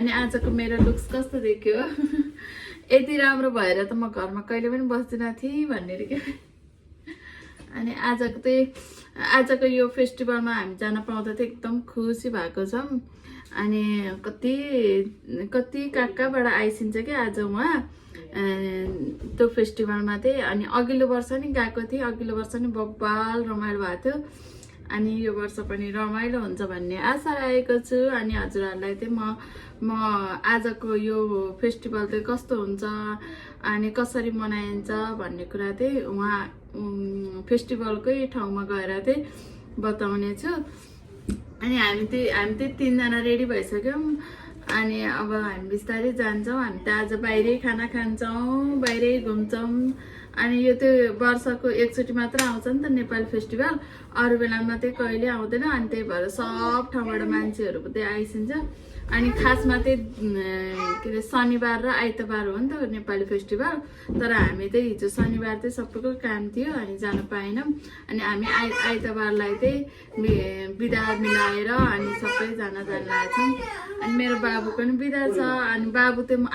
अनि आजको मेरो लुक्स कस्तो देखियो यति राम्रो भएर त म घरमा कहिले पनि बस्दिन थिएँ भनेर के। अनि आजको यो फेस्टिभलमा हामी जान पाउँदा चाहिँ एकदम खुसी भएको छौँ। अनि कति कहाँबाट आइसिन्छ कि आज उहाँ त्यो फेस्टिभलमा चाहिँ। अनि अघिल्लो वर्ष नि गएको थिएँ, अघिल्लो वर्ष नि बब्बाल रमाइलो भएको थियो। अनि यो वर्ष पनि रमाइलो हुन्छ भन्ने आशा राखेको छु। अनि हजुरहरूलाई चाहिँ म आजको यो फेस्टिभल चाहिँ कस्तो हुन्छ अनि कसरी मनाइन्छ भन्ने कुरा चाहिँ उहाँ फेस्टिभलकै ठाउँमा गएर चाहिँ बताउने छु। अनि हामी चाहिँ तीनजना रेडी भइसक्यौँ। अनि अब हामी बिस्तारै जान्छौँ। हामी त आज बाहिरै खाना खान्छौँ, बाहिरै घुम्छौँ। अनि यो चाहिँ वर्षको एकचोटि मात्र आउँछ नि त नेपाल फेस्टिभल, अरू बेलामा चाहिँ कहिले आउँदैन। अनि त्यही भएर सब ठाउँबाट मान्छेहरू चाहिँ आइसिन्छ। अनि खासमा चाहिँ के अरे शनिबार र आइतबार हो नि त नेपाली फेस्टिभल। तर हामी चाहिँ हिजो शनिबार चाहिँ सबैको काम थियो अनि जान पाएनौँ। अनि हामी आइतबारलाई चाहिँ बिदा मिलाएर अनि सबैजना जान लागेको छौँ। अनि मेरो बाबु पनि बिदा छ। अनि बाबु चाहिँ